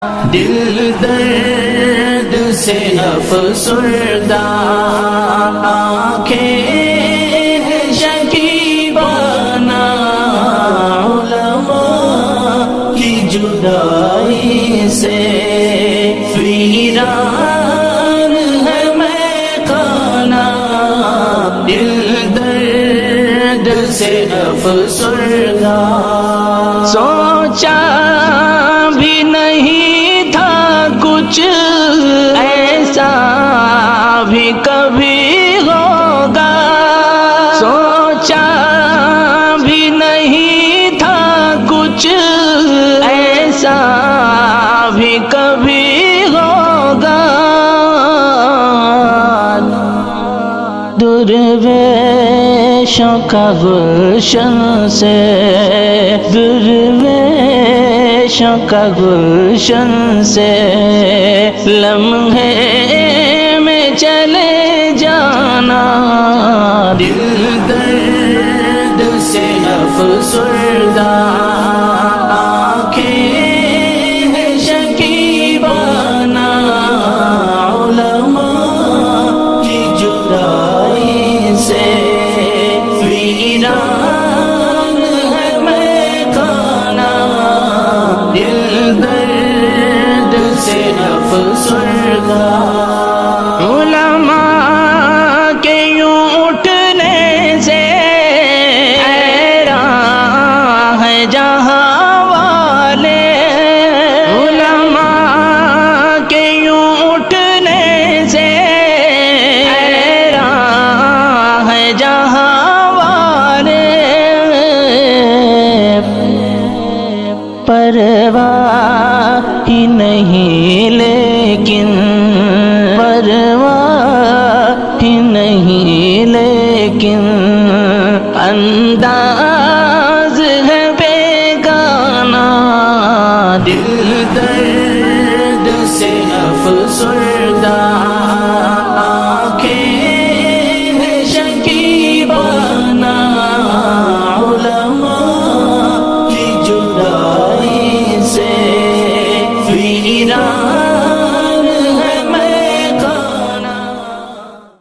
دل درد سے افسردہ، آنکھیں شکیبانہ، علماء کی جدائی سے ویران ہے میخانہ، دل درد سے افسردہ۔ سوچا بھی نہیں تھا کچھ ایسا بھی کبھی ہوگا، سوچا بھی نہیں تھا کچھ ایسا بھی کبھی ہوگا، درویشوں کا گلشن سے، درویشوں کا گلشن سے لمحے میں چلے جانا، دل درد سے افسردہ، آنکھیں شکیبانہ، علماء کی جدائی سے ویران ہے میخانہ، دل درد سے افسردہ۔ علماء کے یوں اٹھنے سے حیران ہے جہاں والے، علماء کے یوں اٹھنے سے حیران ہے جہاں والے، پرواہ ہی نہیں لیکن، پرواہ ہی نہیں لیکن انداز ہے بیگانہ، دل درد سے افسردہ۔